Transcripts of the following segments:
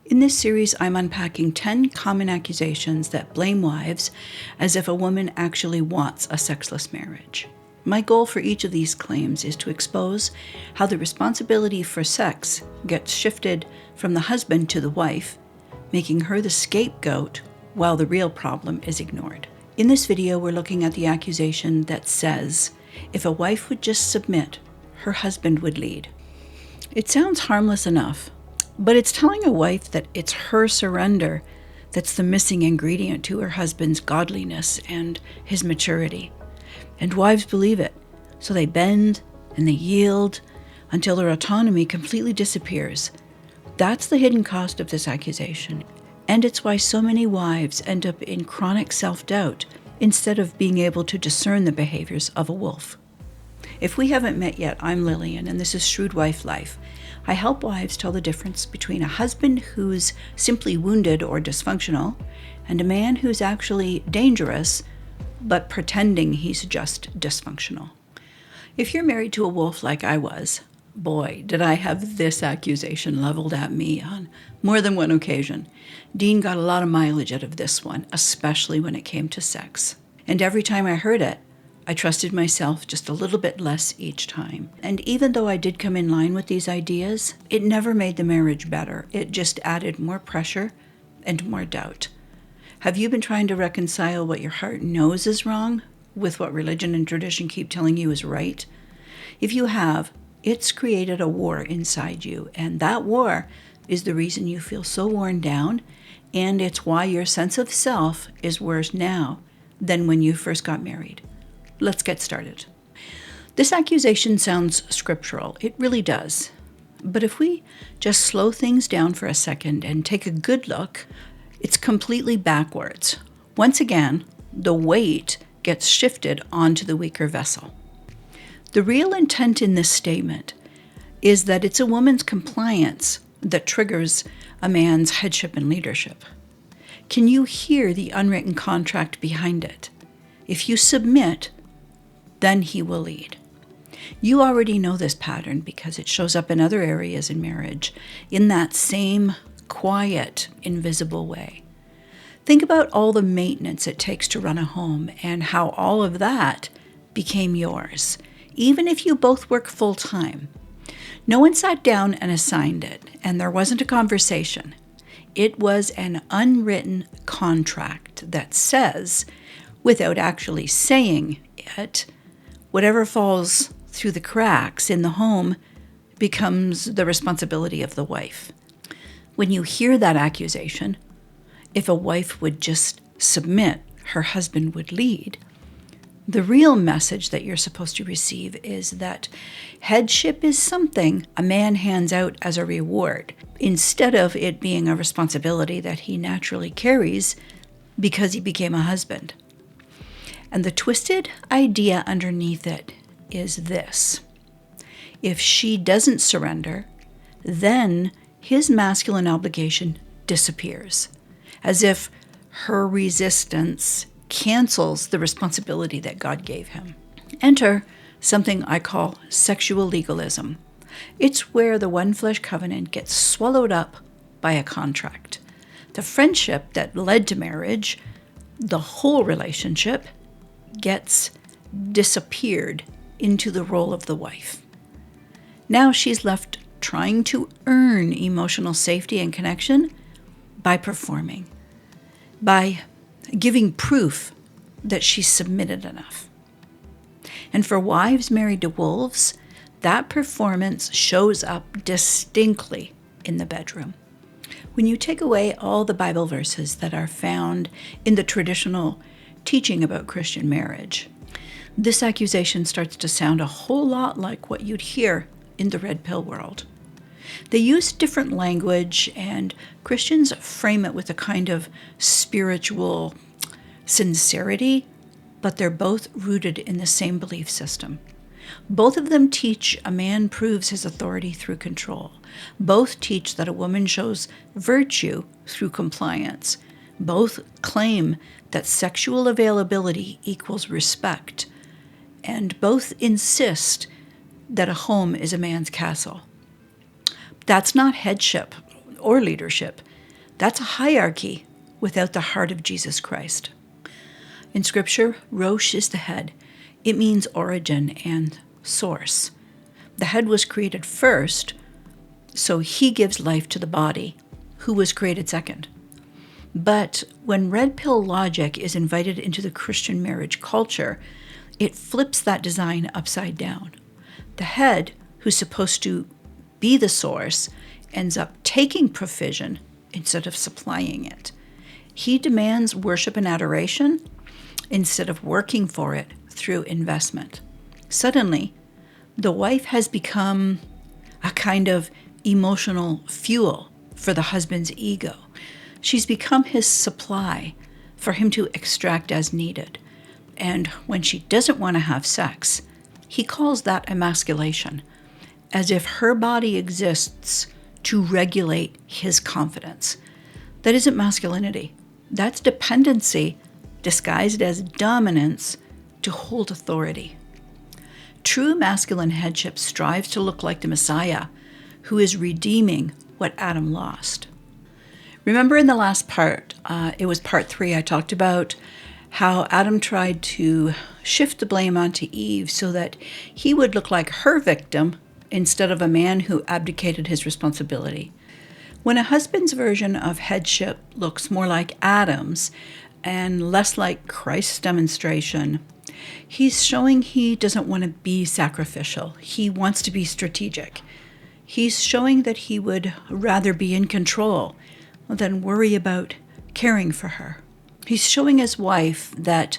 In this series, I'm unpacking 10 common accusations that blame wives as if a woman actually wants a sexless marriage. My goal for each of these claims is to expose how the responsibility for sex gets shifted from the husband to the wife, making her the scapegoat while the real problem is ignored. In this video, we're looking at the accusation that says, if a wife would just submit, her husband would lead. It sounds harmless enough, but it's telling a wife that it's her surrender that's the missing ingredient to her husband's godliness and his maturity. And wives believe it, so they bend and they yield until their autonomy completely disappears. That's the hidden cost of this accusation, and it's why so many wives end up in chronic self-doubt instead of being able to discern the behaviors of a wolf. If we haven't met yet, I'm Lillian, and this is Shrewd Wife Life. I help wives tell the difference between a husband who's simply wounded or dysfunctional and a man who's actually dangerous, but pretending he's just dysfunctional. If you're married to a wolf like I was, boy, did I have this accusation leveled at me on more than one occasion. Dean got a lot of mileage out of this one, especially when it came to sex. And every time I heard it, I trusted myself just a little bit less each time. And even though I did come in line with these ideas, it never made the marriage better. It just added more pressure and more doubt. Have you been trying to reconcile what your heart knows is wrong with what religion and tradition keep telling you is right? If you have, it's created a war inside you, and that war is the reason you feel so worn down, and it's why your sense of self is worse now than when you first got married. Let's get started. This accusation sounds scriptural. It really does. But if we just slow things down for a second and take a good look, it's completely backwards. Once again, the weight gets shifted onto the weaker vessel. The real intent in this statement is that it's a woman's compliance that triggers a man's headship and leadership. Can you hear the unwritten contract behind it? If you submit, then he will lead. You already know this pattern because it shows up in other areas in marriage in that same quiet, invisible way. Think about all the maintenance it takes to run a home and how all of that became yours, even if you both work full time. No one sat down and assigned it, and there wasn't a conversation. It was an unwritten contract that says, without actually saying it, whatever falls through the cracks in the home becomes the responsibility of the wife. When you hear that accusation, if a wife would just submit, her husband would lead, the real message that you're supposed to receive is that headship is something a man hands out as a reward, instead of it being a responsibility that he naturally carries because he became a husband. And the twisted idea underneath it is this: if she doesn't surrender, then his masculine obligation disappears, as if her resistance cancels the responsibility that God gave him. Enter something I call sexual legalism. It's where the one flesh covenant gets swallowed up by a contract. The friendship that led to marriage, the whole relationship, gets disappeared into the role of the wife. Now she's left trying to earn emotional safety and connection by performing, by giving proof that she's submitted enough. And for wives married to wolves, that performance shows up distinctly in the bedroom. When you take away all the Bible verses that are found in the traditional teaching about Christian marriage, this accusation starts to sound a whole lot like what you'd hear in the red pill world. They use different language, and Christians frame it with a kind of spiritual sincerity, but they're both rooted in the same belief system. Both of them teach a man proves his authority through control. Both teach that a woman shows virtue through compliance. Both claim that sexual availability equals respect. And both insist that a home is a man's castle. That's not headship or leadership. That's a hierarchy without the heart of Jesus Christ. In Scripture, Rosh is the head. It means origin and source. The head was created first, so he gives life to the body, who was created second. But when red pill logic is invited into the Christian marriage culture, it flips that design upside down. The head, who's supposed to be the source, ends up taking provision instead of supplying it. He demands worship and adoration instead of working for it through investment. Suddenly, the wife has become a kind of emotional fuel for the husband's ego. She's become his supply for him to extract as needed. And when she doesn't want to have sex, he calls that emasculation, as if her body exists to regulate his confidence. That isn't masculinity. That's dependency disguised as dominance to hold authority. True masculine headship strives to look like the Messiah, who is redeeming what Adam lost. Remember in the last part, it was part 3, I talked about how Adam tried to shift the blame onto Eve so that he would look like her victim instead of a man who abdicated his responsibility. When a husband's version of headship looks more like Adam's and less like Christ's demonstration, he's showing he doesn't want to be sacrificial. He wants to be strategic. He's showing that he would rather be in control than worry about caring for her. He's showing his wife that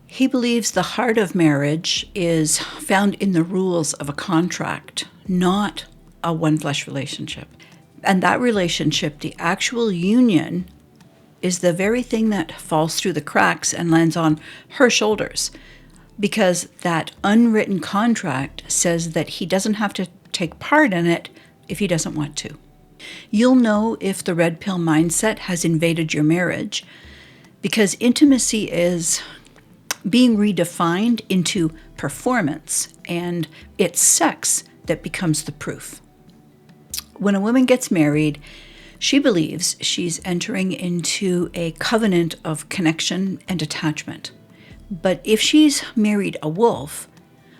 he believes the heart of marriage is found in the rules of a contract, not a one-flesh relationship. And that relationship, the actual union, is the very thing that falls through the cracks and lands on her shoulders, because that unwritten contract says that he doesn't have to take part in it if he doesn't want to. You'll know if the red pill mindset has invaded your marriage because intimacy is being redefined into performance, and it's sex that becomes the proof. When a woman gets married, she believes she's entering into a covenant of connection and attachment. But if she's married a wolf,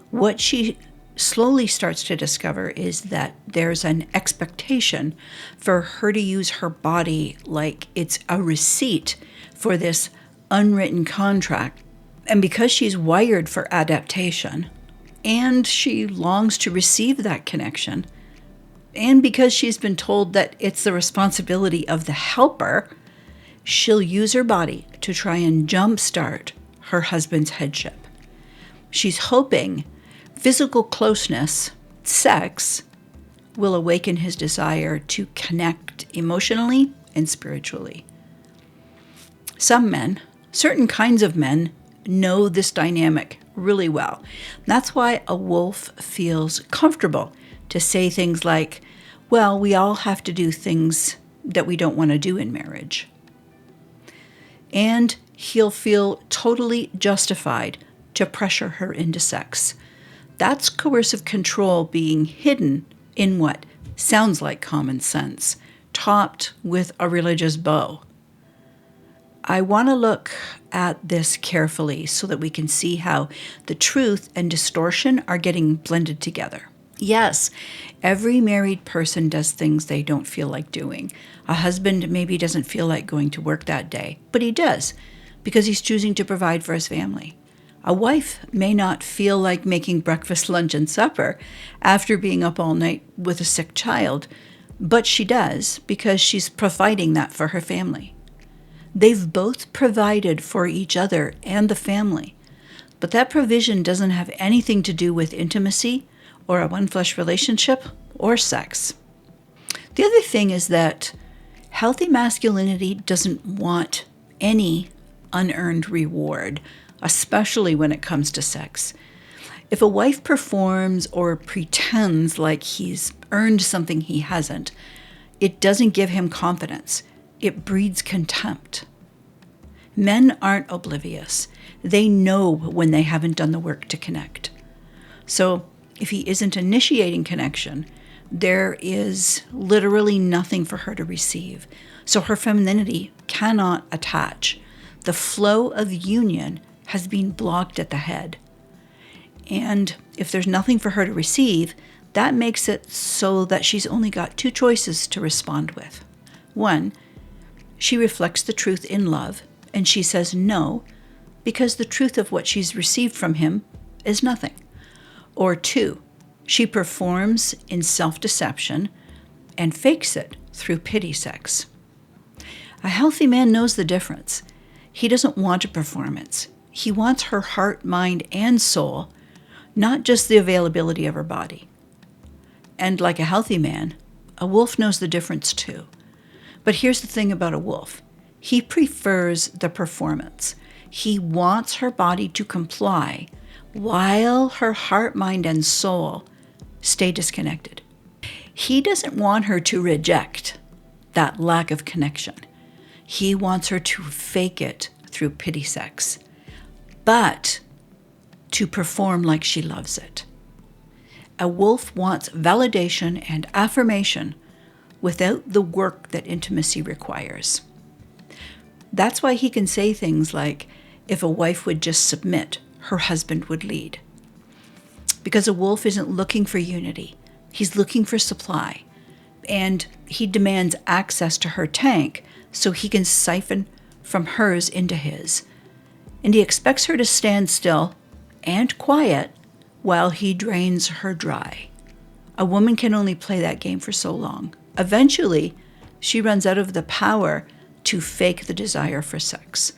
what she slowly starts to discover is that there's an expectation for her to use her body like it's a receipt for this unwritten contract. And because she's wired for adaptation, and she longs to receive that connection, and because she's been told that it's the responsibility of the helper, she'll use her body to try and jumpstart her husband's headship. She's hoping physical closeness, sex, will awaken his desire to connect emotionally and spiritually. Some men, certain kinds of men, know this dynamic really well. That's why a wolf feels comfortable to say things like, well, we all have to do things that we don't want to do in marriage. And he'll feel totally justified to pressure her into sex. That's coercive control being hidden in what sounds like common sense, topped with a religious bow. I want to look at this carefully so that we can see how the truth and distortion are getting blended together. Yes, every married person does things they don't feel like doing. A husband maybe doesn't feel like going to work that day, but he does because he's choosing to provide for his family. A wife may not feel like making breakfast, lunch, and supper after being up all night with a sick child, but she does because she's providing that for her family. They've both provided for each other and the family, but that provision doesn't have anything to do with intimacy or a one-flesh relationship or sex. The other thing is that healthy masculinity doesn't want any unearned reward, especially when it comes to sex. If a wife performs or pretends like he's earned something he hasn't, it doesn't give him confidence. It breeds contempt. Men aren't oblivious. They know when they haven't done the work to connect. So if he isn't initiating connection, there is literally nothing for her to receive. So her femininity cannot attach. The flow of union has been blocked at the head. And if there's nothing for her to receive, that makes it so that she's only got two choices to respond with. One, she reflects the truth in love, and she says no, because the truth of what she's received from him is nothing. Or two, she performs in self-deception and fakes it through pity sex. A healthy man knows the difference. He doesn't want a performance. He wants her heart, mind, and soul, not just the availability of her body. And like a healthy man, a wolf knows the difference too. But here's the thing about a wolf. He prefers the performance. He wants her body to comply while her heart, mind, and soul stay disconnected. He doesn't want her to reject that lack of connection. He wants her to fake it through pity sex, but to perform like she loves it. A wolf wants validation and affirmation without the work that intimacy requires. That's why he can say things like, if a wife would just submit, her husband would lead. Because a wolf isn't looking for unity. He's looking for supply. And he demands access to her tank so he can siphon from hers into his. And he expects her to stand still and quiet while he drains her dry. A woman can only play that game for so long. Eventually, she runs out of the power to fake the desire for sex.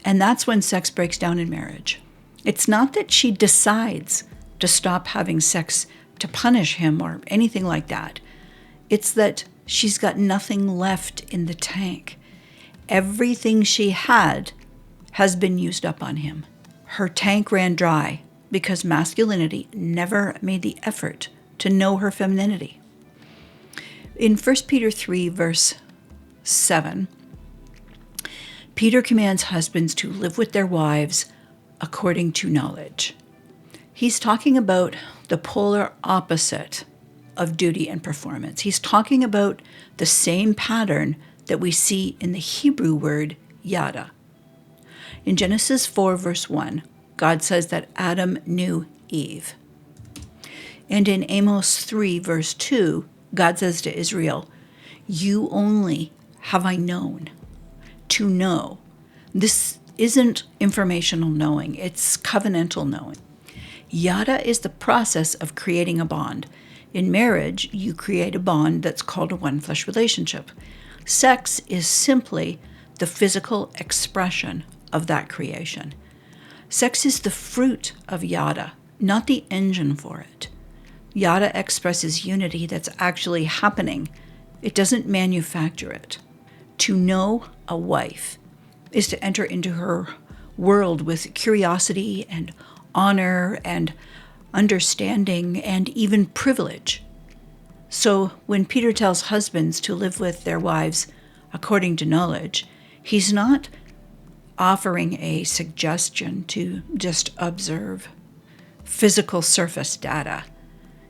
And that's when sex breaks down in marriage. It's not that she decides to stop having sex to punish him or anything like that. It's that she's got nothing left in the tank. Everything she had has been used up on him. Her tank ran dry because masculinity never made the effort to know her femininity. In 1 Peter 3, verse 7, Peter commands husbands to live with their wives according to knowledge. He's talking about the polar opposite of duty and performance. He's talking about the same pattern that we see in the Hebrew word yada. In Genesis 4, verse 1, God says that Adam knew Eve. And in Amos 3, verse 2, God says to Israel, you only have I known. To know. This isn't informational knowing, it's covenantal knowing. Yada is the process of creating a bond. In marriage, you create a bond that's called a one-flesh relationship. Sex is simply the physical expression of that creation. Sex is the fruit of yada, not the engine for it. Yada expresses unity that's actually happening. It doesn't manufacture it. To know a wife is to enter into her world with curiosity and honor and understanding and even privilege. So when Peter tells husbands to live with their wives according to knowledge, he's not offering a suggestion to just observe physical surface data.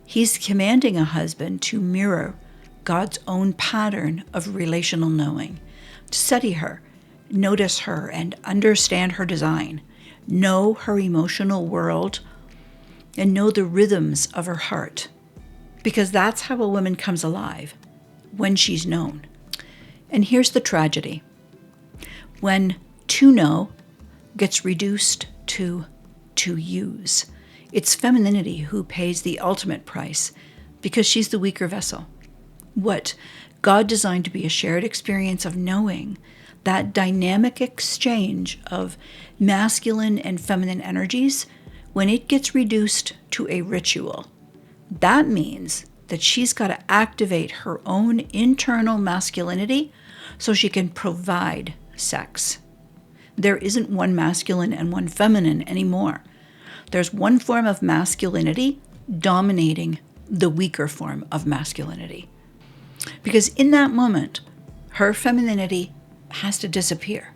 He's commanding a husband to mirror God's own pattern of relational knowing, to study her, notice her, and understand her design, know her emotional world, and know the rhythms of her heart. Because that's how a woman comes alive, when she's known. And here's the tragedy. When to know gets reduced to use, it's femininity who pays the ultimate price because she's the weaker vessel. What God designed to be a shared experience of knowing, that dynamic exchange of masculine and feminine energies, when it gets reduced to a ritual, that means that she's got to activate her own internal masculinity so she can provide sex. There isn't one masculine and one feminine anymore. There's one form of masculinity dominating the weaker form of masculinity. Because in that moment, her femininity has to disappear.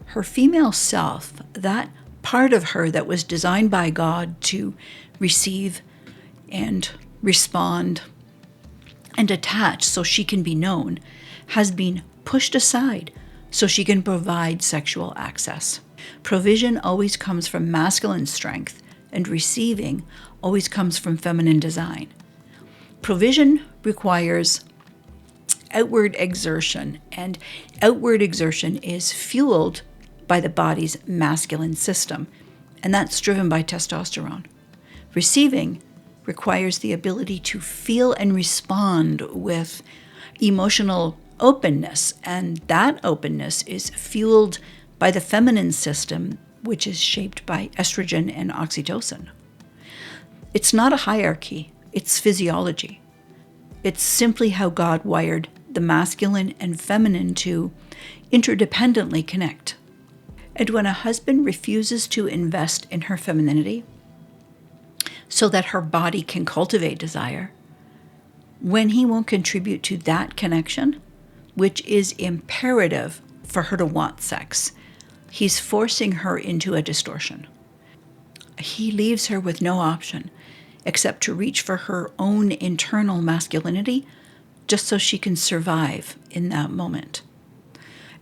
Her female self, that part of her that was designed by God to receive and respond and attached so she can be known has been pushed aside so she can provide sexual access. Provision always comes from masculine strength, and receiving always comes from feminine design. Provision requires outward exertion, and outward exertion is fueled by the body's masculine system, and that's driven by testosterone. Receiving requires the ability to feel and respond with emotional openness, and that openness is fueled by the feminine system, which is shaped by estrogen and oxytocin. It's not a hierarchy, it's physiology. It's simply how God wired the masculine and feminine to interdependently connect. And when a husband refuses to invest in her femininity so that her body can cultivate desire, when he won't contribute to that connection, which is imperative for her to want sex, he's forcing her into a distortion. He leaves her with no option except to reach for her own internal masculinity just so she can survive in that moment.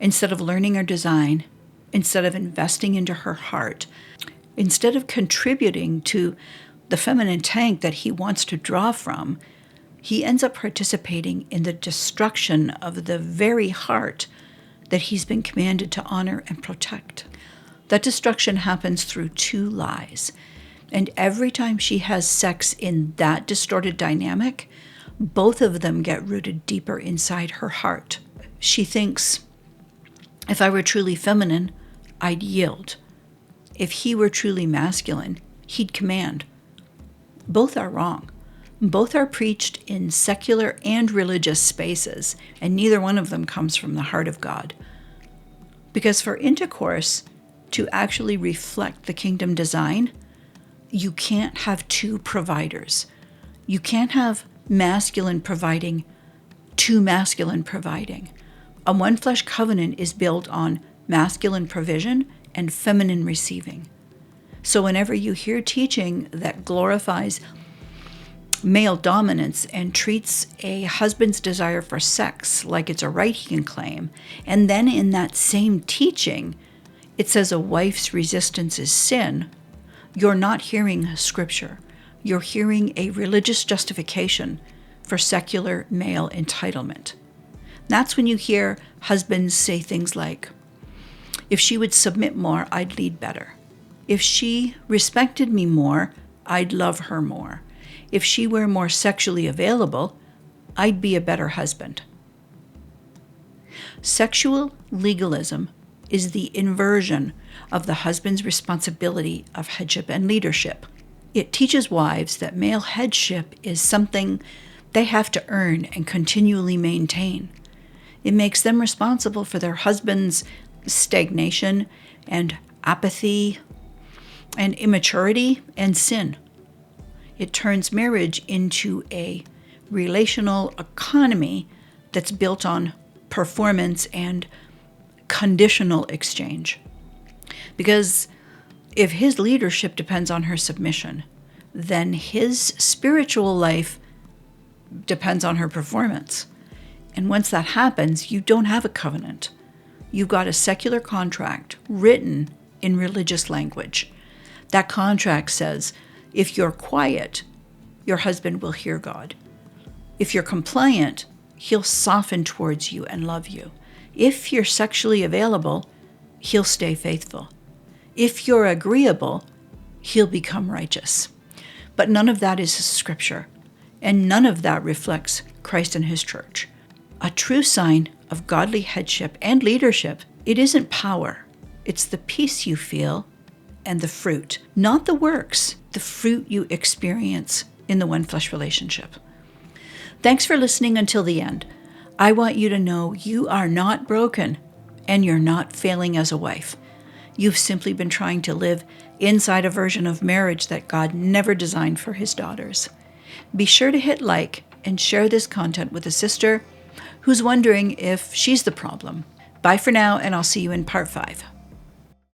Instead of learning her design, instead of investing into her heart, instead of contributing to the feminine tank that he wants to draw from, he ends up participating in the destruction of the very heart that he's been commanded to honor and protect. That destruction happens through two lies. And every time she has sex in that distorted dynamic, both of them get rooted deeper inside her heart. She thinks, if I were truly feminine, I'd yield. If he were truly masculine, he'd command. Both are wrong. Both are preached in secular and religious spaces, and neither one of them comes from the heart of God. Because for intercourse to actually reflect the kingdom design, you can't have two providers. You can't have masculine providing, two masculine providing. A one flesh covenant is built on masculine provision and feminine receiving. So whenever you hear teaching that glorifies male dominance and treats a husband's desire for sex like it's a right he can claim, and then in that same teaching it says a wife's resistance is sin, you're not hearing scripture. You're hearing a religious justification for secular male entitlement. That's when you hear husbands say things like, if she would submit more, I'd lead better. If she respected me more, I'd love her more. If she were more sexually available, I'd be a better husband. Sexual legalism is the inversion of the husband's responsibility of headship and leadership. It teaches wives that male headship is something they have to earn and continually maintain. It makes them responsible for their husband's stagnation and apathy and immaturity and sin. It turns marriage into a relational economy that's built on performance and conditional exchange. Because if his leadership depends on her submission, then his spiritual life depends on her performance. And once that happens, you don't have a covenant. You've got a secular contract written in religious language. That contract says, if you're quiet, your husband will hear God. If you're compliant, he'll soften towards you and love you. If you're sexually available, he'll stay faithful. If you're agreeable, he'll become righteous. But none of that is scripture, and none of that reflects Christ and his church. A true sign of godly headship and leadership, it isn't power. It's the peace you feel and the fruit, not the works, the fruit you experience in the one flesh relationship. Thanks for listening until the end. I want you to know you are not broken and you're not failing as a wife. You've simply been trying to live inside a version of marriage that God never designed for his daughters. Be sure to hit like and share this content with a sister who's wondering if she's the problem. Bye for now, and I'll see you in part 5.